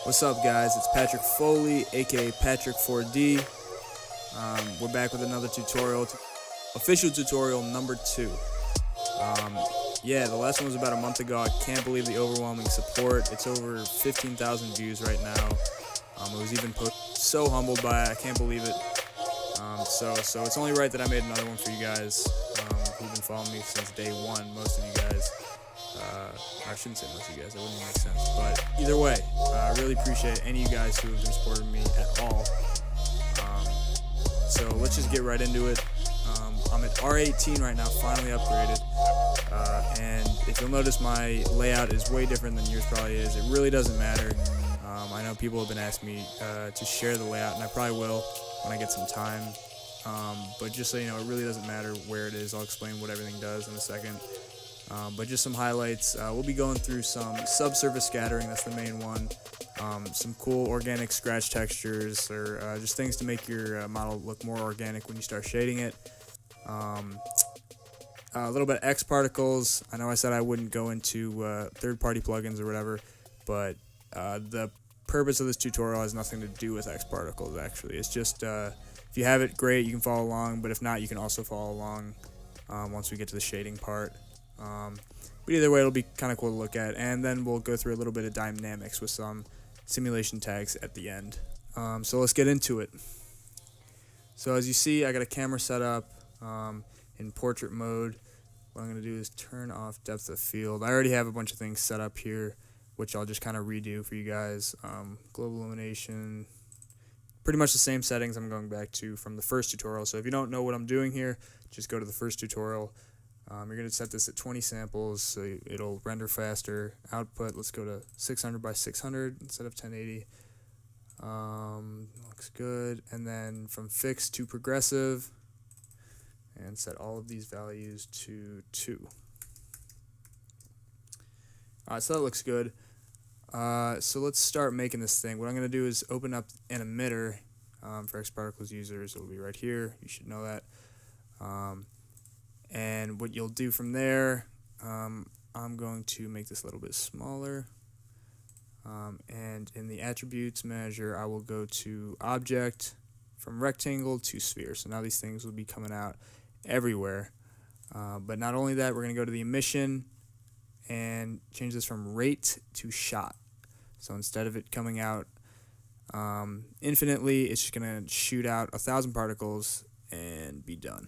What's up, guys? It's Patrick Foley, aka Patrick4D. We're back with another tutorial, official tutorial number 2. The last one was about a month ago. I can't believe the overwhelming support. It's over 15,000 views right now. It was even posted. So humbled by it. I can't believe it. So it's only right that I made another one for you guys who've been following me since day one. Most of you guys. I shouldn't say most of you guys, that wouldn't make sense, but either way, I really appreciate any of you guys who have been supporting me at all. So let's just get right into it. I'm at R18 right now, finally upgraded, and if you'll notice, my layout is way different than yours probably is. It really doesn't matter. I know people have been asking me to share the layout, and I probably will when I get some time, but just so you know, it really doesn't matter where it is. I'll explain what everything does in a second. But just some highlights. We'll be going through some subsurface scattering, that's the main one. Some cool organic scratch textures, or just things to make your model look more organic when you start shading it. A little bit of X particles. I know I said I wouldn't go into third-party plugins or whatever, but the purpose of this tutorial has nothing to do with X particles, actually. It's just, if you have it, great, you can follow along, but if not, you can also follow along once we get to the shading part. But either way, it'll be kind of cool to look at, and then we'll go through a little bit of dynamics with some simulation tags at the end. So let's get into it. So as you see, I got a camera set up in portrait mode. What I'm going to do is turn off depth of field. I already have a bunch of things set up here, which I'll just kind of redo for you guys. Global illumination, pretty much the same settings I'm going back to from the first tutorial. So if you don't know what I'm doing here, just go to the first tutorial. You're going to set this at 20 samples, so it'll render faster. Output, let's go to 600 by 600 instead of 1080. Looks good. And then from fixed to progressive, and set all of these values to 2. Alright, so that looks good. So let's start making this thing. What I'm going to do is open up an emitter for X Particles users. It'll be right here. You should know that. And what you'll do from there, I'm going to make this a little bit smaller, and in the attributes manager I will go to object, from rectangle to sphere. So now these things will be coming out everywhere, but not only that, we're going to go to the emission and change this from rate to shot. So instead of it coming out infinitely, it's just going to shoot out 1,000 particles and be done.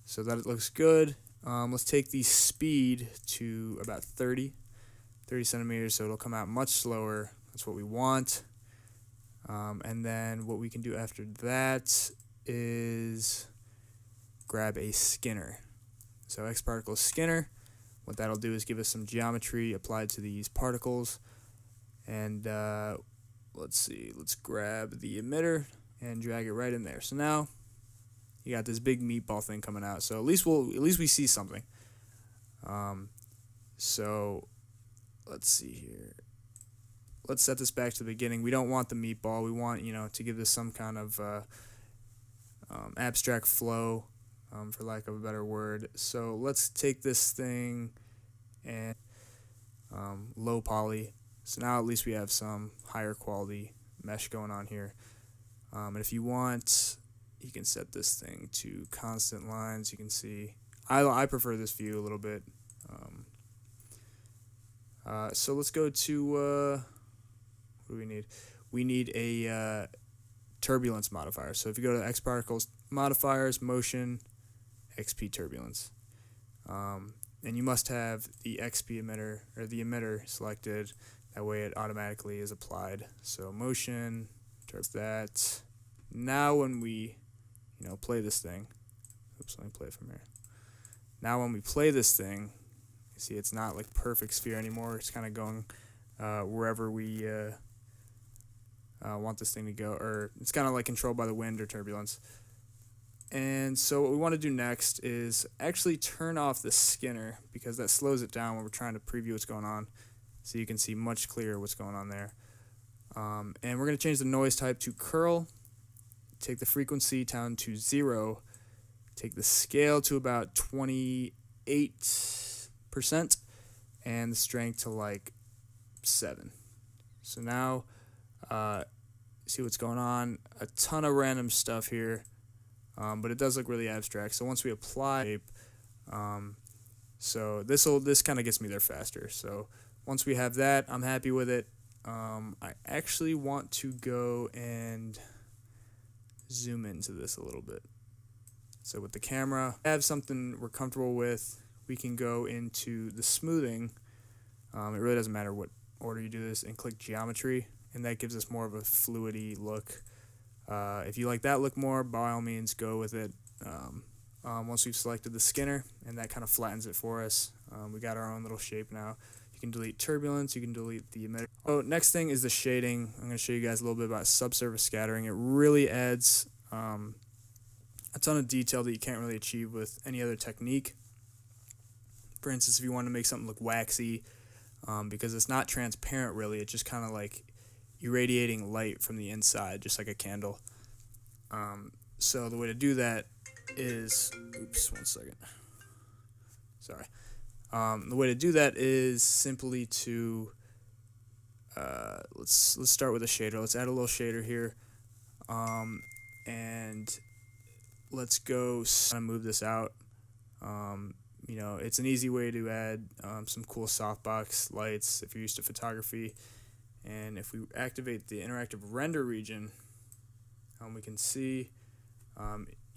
So that looks good. Let's take the speed to about 30 centimeters, so it'll come out much slower. That's what we want. And then what we can do after that is grab a skinner. So X particle skinner, what that'll do is give us some geometry applied to these particles. And let's see, let's grab the emitter and drag it right in there. So now you got this big meatball thing coming out, so at least we see something. So let's see here. Let's set this back to the beginning. We don't want the meatball. We want, to give this some kind of abstract flow, for lack of a better word. So let's take this thing and low poly. So now at least we have some higher quality mesh going on here. And if you want, you can set this thing to constant lines. You can see I prefer this view a little bit. So let's go to what do we need? We need a turbulence modifier. So if you go to X particles modifiers, motion, XP turbulence, and you must have the XP emitter or the emitter selected. That way it automatically is applied. So motion, turns that. Now when we play this thing. Oops, let me play it from here. Now when we play this thing, you see it's not like perfect sphere anymore. It's kind of going wherever we want this thing to go, or it's kind of like controlled by the wind or turbulence. And so what we want to do next is actually turn off the skinner, because that slows it down when we're trying to preview what's going on, so you can see much clearer what's going on there. And we're going to change the noise type to curl. Take the frequency down to 0, take the scale to about 28%, and the strength to like 7. So now, see what's going on. A ton of random stuff here, but it does look really abstract. So once we apply shape, so this kind of gets me there faster. So once we have that, I'm happy with it. I actually want to go and zoom into this a little bit. So with the camera, have something we're comfortable with, we can go into the smoothing. It really doesn't matter what order you do this, and click geometry, and that gives us more of a fluidy look. If you like that look more, by all means go with it. Once we've selected the Skinner, and that kind of flattens it for us, we got our own little shape now. You can delete turbulence, you can delete the emitter. So next thing is the shading. I'm going to show you guys a little bit about subsurface scattering. It really adds a ton of detail that you can't really achieve with any other technique. For instance, if you want to make something look waxy, because it's not transparent really, it's just kind of like irradiating light from the inside, just like a candle. So the way to do that is, oops, 1 second. Sorry. The way to do that is simply to let's start with a shader. Let's add a little shader here, and let's go move this out. You know, it's an easy way to add some cool softbox lights if you're used to photography. And if we activate the interactive render region, we can see,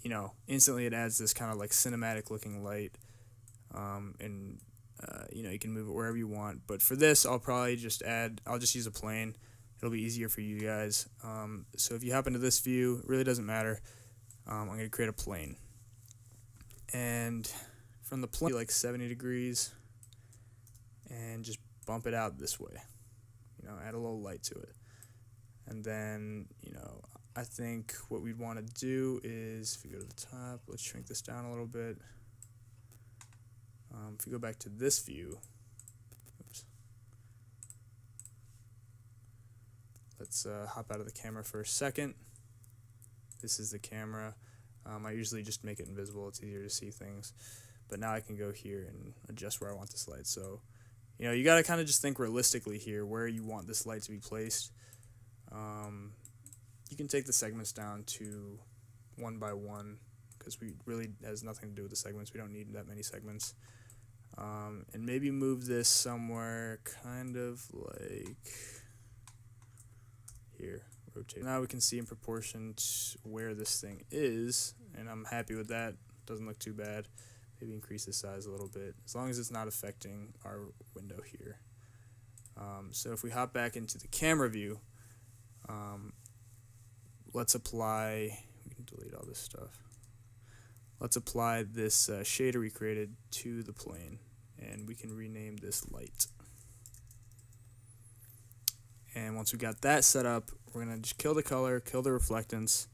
you know, instantly it adds this kind of like cinematic looking light. And you know, you can move it wherever you want. But for this, I'll just use a plane. It'll be easier for you guys. So if you hop into this view, it really doesn't matter. I'm going to create a plane. And from the plane, like 70 degrees, and just bump it out this way. You know, add a little light to it. And then, you know, I think what we'd want to do is, if we go to the top, let's shrink this down a little bit. If we go back to this view, oops. Let's hop out of the camera for a second. This is the camera. I usually just make it invisible. It's easier to see things. But now I can go here and adjust where I want this light. So, you know, you got to kind of just think realistically here where you want this light to be placed. You can take the segments down to 1 by 1 because we really has nothing to do with the segments. We don't need that many segments. And maybe move this somewhere kind of like here. Rotate. Now we can see in proportion to where this thing is, and I'm happy with that. Doesn't look too bad. Maybe increase the size a little bit, as long as it's not affecting our window here. So if we hop back into the camera view, let's apply, we can delete all this stuff. Let's apply this shader we created to the plane, and we can rename this light. And once we got that set up, we're going to just kill the color, kill the reflectance,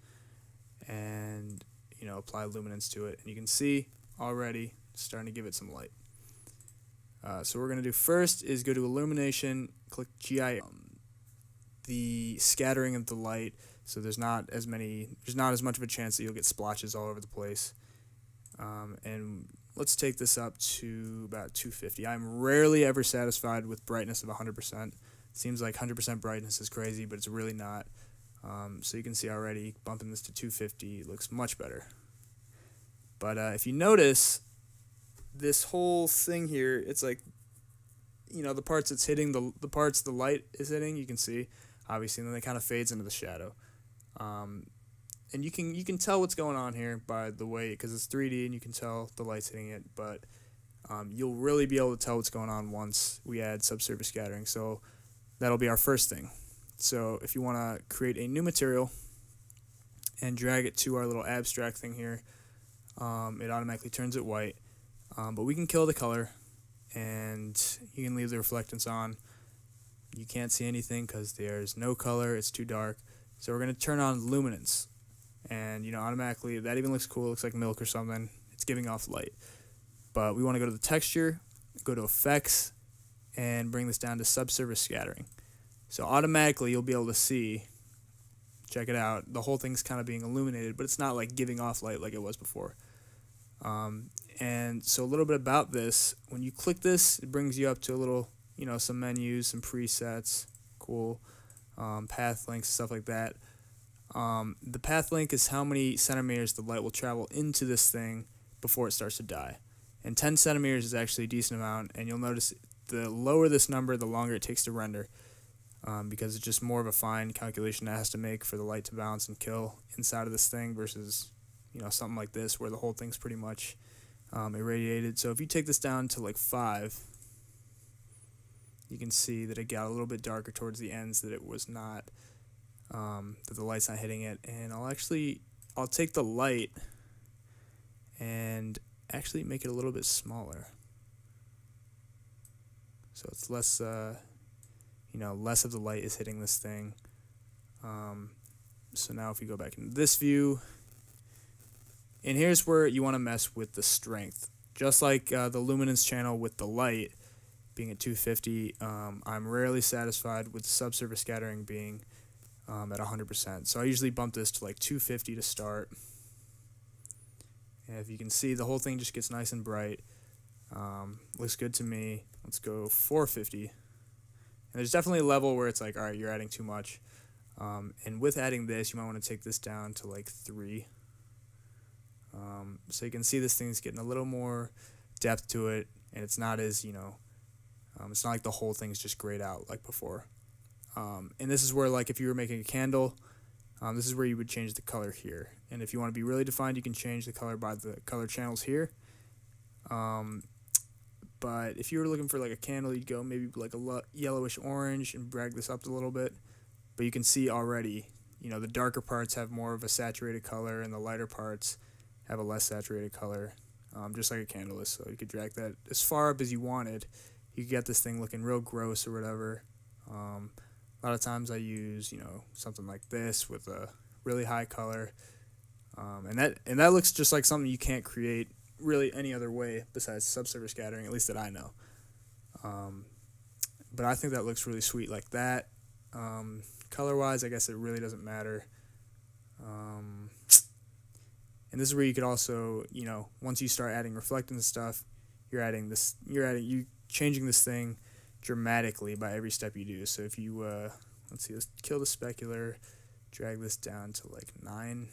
and, you know, apply luminance to it. And you can see already starting to give it some light. So what we're going to do first is go to illumination, click GI, the scattering of the light, so there's not as much of a chance that you'll get splotches all over the place. And let's take this up to about 250. I'm rarely ever satisfied with brightness of 100%. Seems like 100% brightness is crazy, but it's really not. So you can see already, bumping this to 250 looks much better. But if you notice, this whole thing here, it's like, you know, the parts it's hitting, the parts the light is hitting, you can see, obviously, and then it kind of fades into the shadow. And you can tell what's going on here by the way, because it's 3D and you can tell the light's hitting it, but you'll really be able to tell what's going on once we add subsurface scattering. So that'll be our first thing. So if you want to create a new material and drag it to our little abstract thing here, it automatically turns it white. But we can kill the color, and you can leave the reflectance on. You can't see anything because there's no color, it's too dark. So we're going to turn on luminance, and, you know, automatically that even looks cool. It looks like milk or something. It's giving off light. But we want to go to the texture, go to effects, and bring this down to subsurface scattering. So automatically you'll be able to see, check it out, the whole thing's kind of being illuminated, but it's not like giving off light like it was before. And so a little bit about this, when you click this, it brings you up to a little, you know, some menus, some presets. Of cool. Path links, stuff like that. The path link is how many centimeters the light will travel into this thing before it starts to die. And 10 centimeters is actually a decent amount, and you'll notice the lower this number, the longer it takes to render, because it's just more of a fine calculation that has to make for the light to bounce and kill inside of this thing versus, something like this where the whole thing's pretty much irradiated. So if you take this down to like 5, you can see that it got a little bit darker towards the ends, that it was not, that the light's not hitting it. And I'll take the light and actually make it a little bit smaller, so it's less, less of the light is hitting this thing. So now if you go back into this view, and here's where you want to mess with the strength. Just like the luminance channel with the light being at 250, I'm rarely satisfied with the subsurface scattering being at 100%. So I usually bump this to like 250 to start. And if you can see, the whole thing just gets nice and bright. Looks good to me. Let's go 450. And there's definitely a level where it's like, all right, you're adding too much. And with adding this, you might want to take this down to like 3. So you can see this thing's getting a little more depth to it, and it's not as, it's not like the whole thing's just grayed out like before. And this is where, like, if you were making a candle, this is where you would change the color here. And if you want to be really defined, you can change the color by the color channels here. But if you were looking for like a candle, you'd go maybe like a yellowish orange and drag this up a little bit. But you can see already, the darker parts have more of a saturated color and the lighter parts have a less saturated color, just like a candle is. So you could drag that as far up as you wanted. You could get this thing looking real gross or whatever. A lot of times I use, something like this with a really high color. And that looks just like something you can't create really any other way besides subsurface scattering, at least that I know. But I think that looks really sweet like that. Color-wise, I guess it really doesn't matter. And this is where you could also, once you start adding reflectance and stuff, you changing this thing dramatically by every step you do. So if you, let's kill the specular, drag this down to like 9.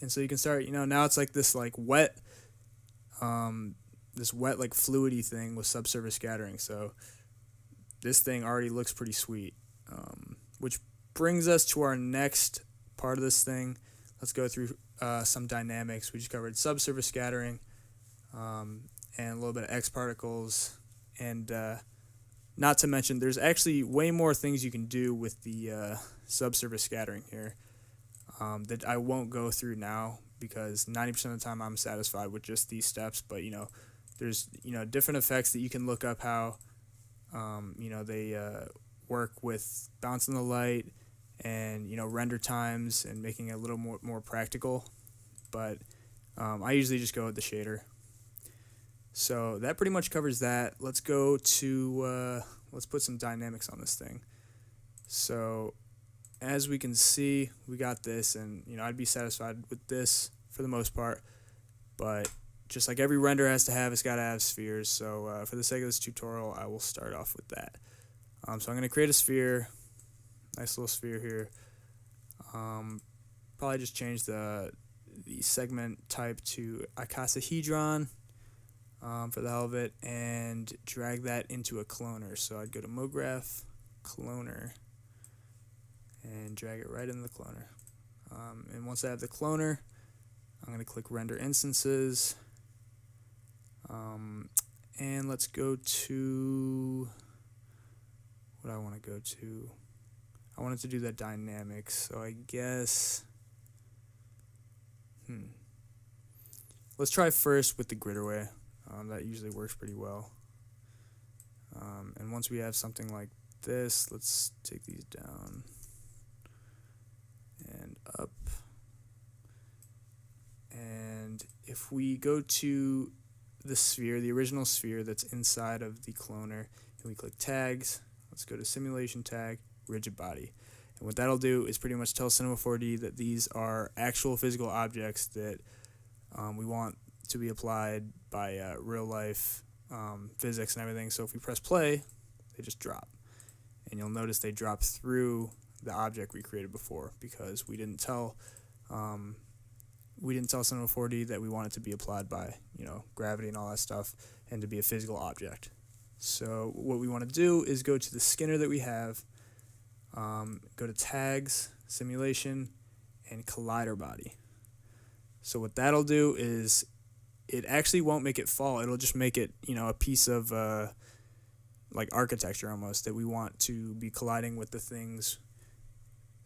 And so you can start, now it's like this like wet, like fluidy thing with subsurface scattering. So this thing already looks pretty sweet, which brings us to our next part of this thing. Let's go through some dynamics. We just covered subsurface scattering, and a little bit of X particles, and not to mention there's actually way more things you can do with the subsurface scattering here that I won't go through now, because 90% of the time I'm satisfied with just these steps. But there's different effects that you can look up how they work with bouncing the light and render times and making it a little more practical. But I usually just go with the shader. So that pretty much covers that. Let's go to let's put some dynamics on this thing. So as we can see, we got this, and I'd be satisfied with this for the most part. But just like every render has to have, it's got to have spheres. So for the sake of this tutorial, I will start off with that. So I'm going to create a sphere, nice little sphere here. Probably just change the segment type to icosahedron for the hell of it, and drag that into a cloner. So I'd go to MoGraph, cloner, and drag it right in the cloner. And once I have the cloner, I'm going to click render instances. And let's go to what I want to go to. I wanted to do that dynamics, so I guess let's try first with the grid array. That usually works pretty well. And once we have something like this, let's take these down and up. And if we go to the sphere, the original sphere that's inside of the cloner, and we click tags, let's go to simulation tag, rigid body. And what that'll do is pretty much tell Cinema4D that these are actual physical objects that we want to be applied by real life physics and everything. So if we press play, they just drop. and you'll notice they drop through the object we created before because we didn't tell Cinema4D that we want it to be applied by, gravity and all that stuff, and to be a physical object. So what we want to do is go to the Skinner that we have, go to Tags, Simulation, and Collider Body. So what that'll do is it actually won't make it fall. It'll just make it, a piece of like architecture almost that we want to be colliding with the things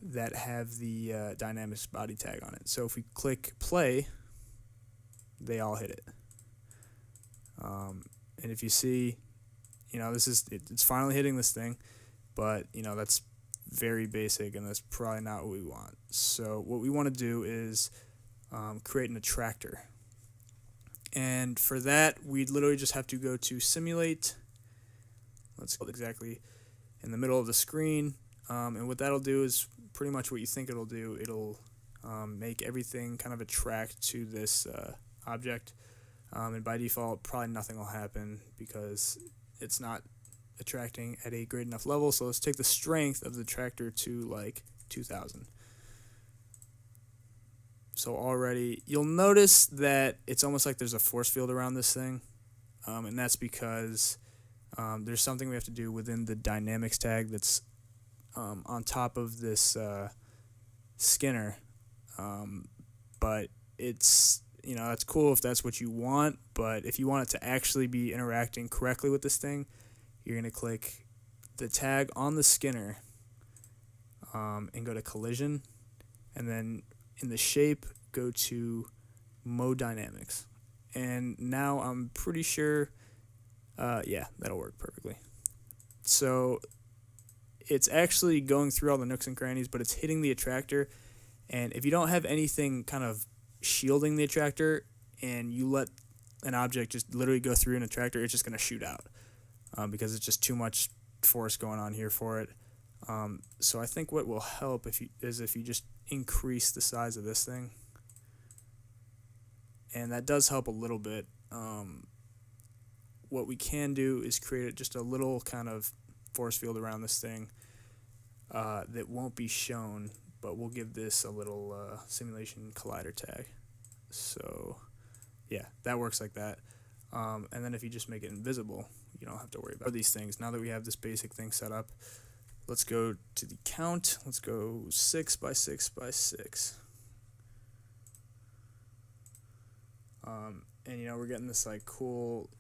that have the dynamics body tag on it. So if we click play, they all hit it. And if you see, it's finally hitting this thing, but that's very basic, and that's probably not what we want. So what we want to do is create an attractor. And for that, we literally just have to go to Simulate. Let's go exactly in the middle of the screen. And what that'll do is pretty much what you think it'll do. It'll make everything kind of attract to this object. And by default, probably nothing will happen because it's not attracting at a great enough level. So let's take the strength of the attractor to like 2,000. So already you'll notice that it's almost like there's a force field around this thing. And that's because there's something we have to do within the dynamics tag that's on top of this Skinner. But it's, that's cool if that's what you want. But if you want it to actually be interacting correctly with this thing, you're going to click the tag on the Skinner and go to Collision. And then in the shape, go to Mode Dynamics. And now I'm pretty sure, yeah, that'll work perfectly. So it's actually going through all the nooks and crannies, but it's hitting the attractor. And if you don't have anything kind of shielding the attractor and you let an object just literally go through an attractor, it's just going to shoot out because it's just too much force going on here for it. So I think what will help is if you just increase the size of this thing. And that does help a little bit. What we can do is create just a little kind of force field around this thing that won't be shown, but we'll give this a little simulation collider tag. So yeah, that works like that. And then if you just make it invisible, you don't have to worry about these things. Now that we have this basic thing set up, let's go to the count. Let's go 6 by 6 by 6. And we're getting this like cool,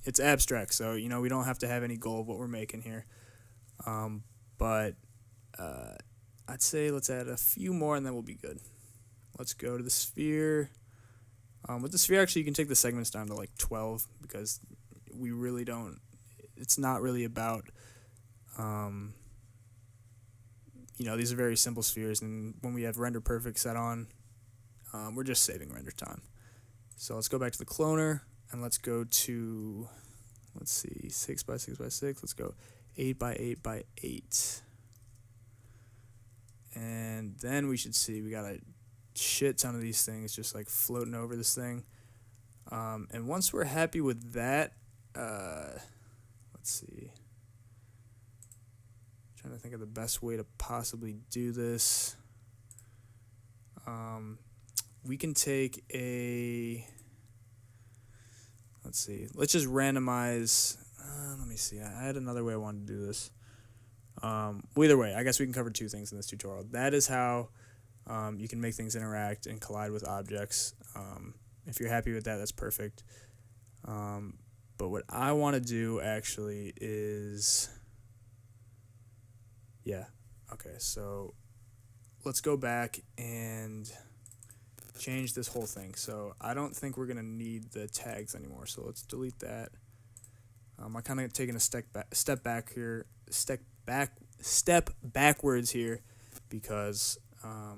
it's abstract, so we don't have to have any goal of what we're making here. But I'd say let's add a few more and then we'll be good. Let's go to the sphere. With the sphere, actually, you can take the segments down to like 12 because we really don't, it's not really about, these are very simple spheres, and when we have render perfect set on, we're just saving render time. So let's go back to the cloner, and let's go to, 6 by 6 by 6. Let's go 8 by 8 by 8. And then we should see we got a shit ton of these things just like floating over this thing. And once we're happy with that, let's see. Trying to think of the best way to possibly do this. We can take let's just randomize, let me see, I had another way I wanted to do this. Well, either way, I guess we can cover two things in this tutorial. That is how you can make things interact and collide with objects. If you're happy with that, that's perfect. But what I want to do actually is, so let's go back and change this whole thing. So I don't think we're going to need the tags anymore, so let's delete that. I'm kind of taking a step backwards here because I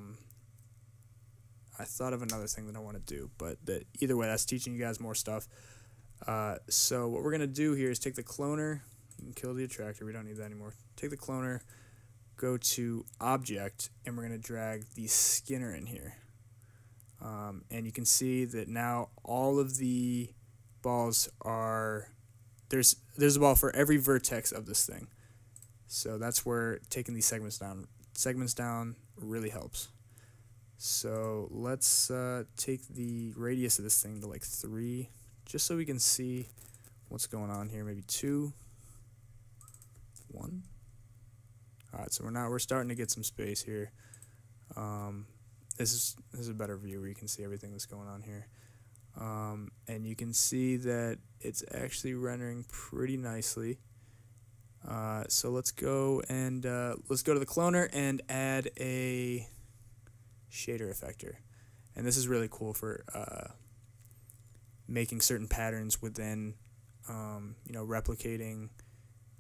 thought of another thing that I want to do, but either way, that's teaching you guys more stuff. So what we're going to do here is take the cloner. You can kill the attractor. We don't need that anymore. Take the cloner, go to Object, and we're going to drag the Skinner in here. And you can see that now all of the balls are, there's a ball for every vertex of this thing. So that's where taking these segments down really helps. So let's take the radius of this thing to like 3, just so we can see what's going on here. Maybe 2, 1. All right, so we're starting to get some space here. This is a better view where you can see everything that's going on here. And you can see that it's actually rendering pretty nicely. So let's go to the cloner and add a shader effector. And this is really cool for making certain patterns within, replicating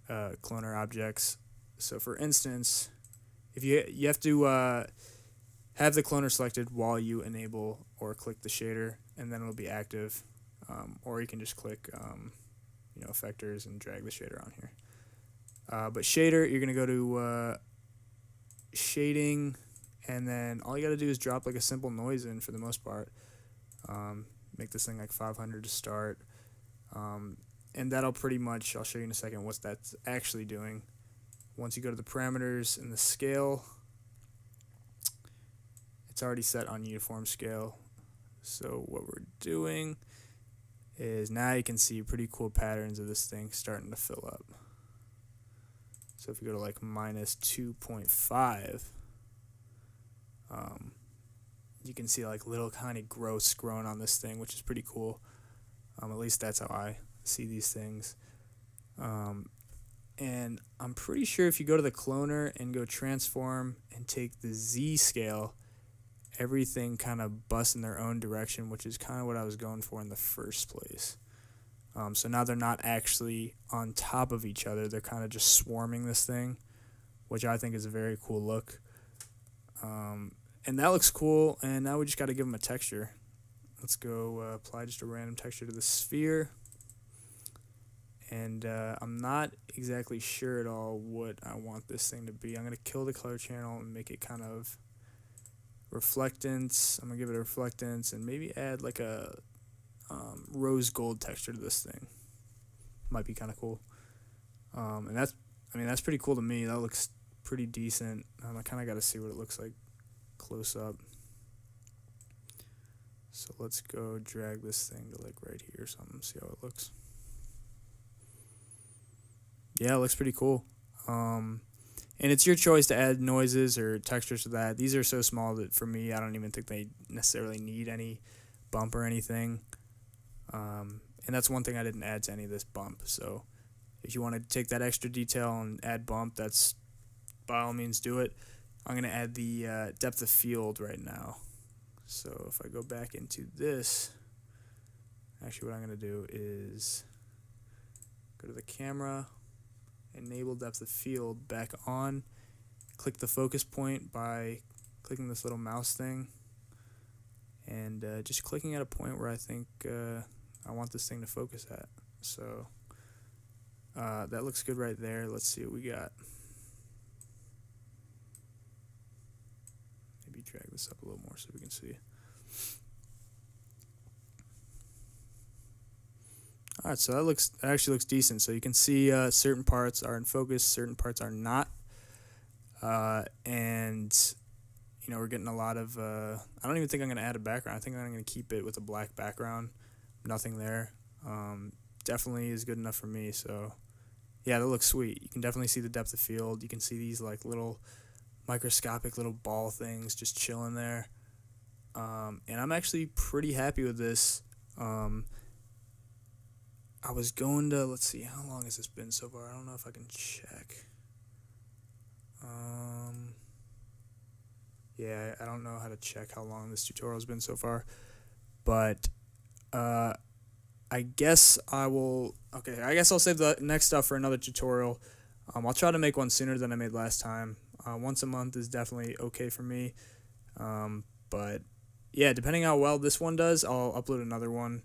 cloner objects. So for instance, if you have to have the cloner selected while you enable or click the shader, and then it'll be active. Or you can just click effectors and drag the shader on here. But shader, you're going to go to shading, and then all you got to do is drop like a simple noise in for the most part. Make this thing like 500 to start. And that'll pretty much, I'll show you in a second what that's actually doing. Once you go to the parameters and the scale, it's already set on uniform scale. So what we're doing is now you can see pretty cool patterns of this thing starting to fill up. So if you go to like minus 2.5, you can see like little tiny growths growing on this thing, which is pretty cool. At least that's how I see these things. And I'm pretty sure if you go to the cloner and go transform and take the Z scale, everything kind of busts in their own direction, which is kind of what I was going for in the first place. So now they're not actually on top of each other. They're kind of just swarming this thing, which I think is a very cool look. And that looks cool, and now we just got to give them a texture. Let's go apply just a random texture to the sphere. And I'm not exactly sure at all what I want this thing to be. I'm going to kill the color channel and make it kind of reflectance. I'm going to give it a reflectance and maybe add like a rose gold texture to this thing. Might be kind of cool. And that's pretty cool to me. That looks pretty decent. I kind of got to see what it looks like close up. So let's go drag this thing to like right here or something, see how it looks. Yeah, it looks pretty cool. And it's your choice to add noises or textures to that. These are so small that for me, I don't even think they necessarily need any bump or anything. And that's one thing I didn't add to any of this bump. So if you want to take that extra detail and add bump, that's by all means do it. I'm going to add the depth of field right now. So if I go back into this, actually what I'm going to do is go to the camera, enable depth of field back on, click the focus point by clicking this little mouse thing, and just clicking at a point where I think I want this thing to focus at. So that looks good right there. Let's see what we got. Maybe drag this up a little more so we can see. Alright, so that actually looks decent. So you can see certain parts are in focus, certain parts are not. And we're getting a lot of I don't even think I'm going to add a background. I think I'm going to keep it with a black background. Nothing there. Definitely is good enough for me. So yeah, that looks sweet. You can definitely see the depth of field. You can see these like little microscopic little ball things just chilling there. And I'm actually pretty happy with this. I was going to, let's see, how long has this been so far? I don't know if I can check. Yeah, I don't know how to check how long this tutorial has been so far. But I guess I'll save the next stuff for another tutorial. I'll try to make one sooner than I made last time. Once a month is definitely okay for me. But yeah, depending how well this one does, I'll upload another one.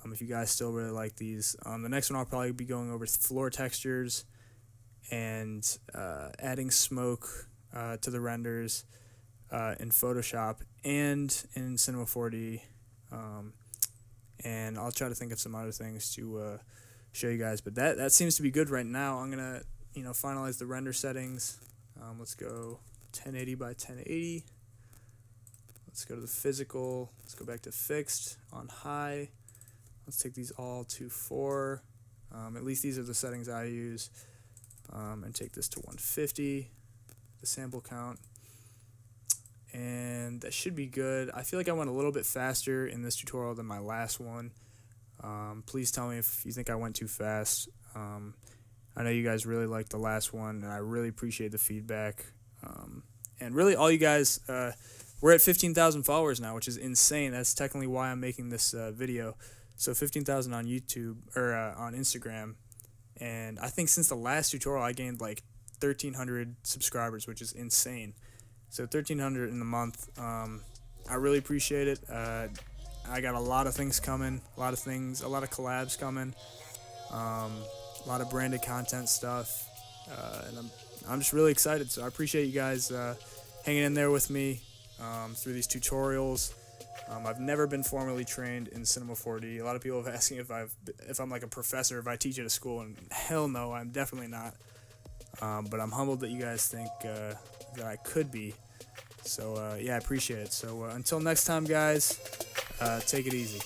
If you guys still really like these. The next one I'll probably be going over floor textures and adding smoke to the renders in Photoshop and in Cinema4D. And I'll try to think of some other things to show you guys. But that seems to be good right now. I'm going to finalize the render settings. Let's go 1080 by 1080. Let's go to the physical. Let's go back to fixed on high. Let's take these all to 4. At least these are the settings I use. And take this to 150, the sample count. And that should be good. I feel like I went a little bit faster in this tutorial than my last one. Please tell me if you think I went too fast. I know you guys really liked the last one, and I really appreciate the feedback. And really, all you guys, we're at 15,000 followers now, which is insane. That's technically why I'm making this video. So 15,000 on YouTube, or on Instagram. And I think since the last tutorial, I gained like 1,300 subscribers, which is insane. So 1,300 in the month. I really appreciate it. I got a lot of things coming, a lot of collabs coming, a lot of branded content stuff, and I'm just really excited. So I appreciate you guys hanging in there with me through these tutorials. I've never been formally trained in Cinema4D. A lot of people have asking if I'm like a professor, if I teach at a school, and hell no, I'm definitely not. But I'm humbled that you guys think that I could be. So yeah, I appreciate it. So until next time, guys, take it easy.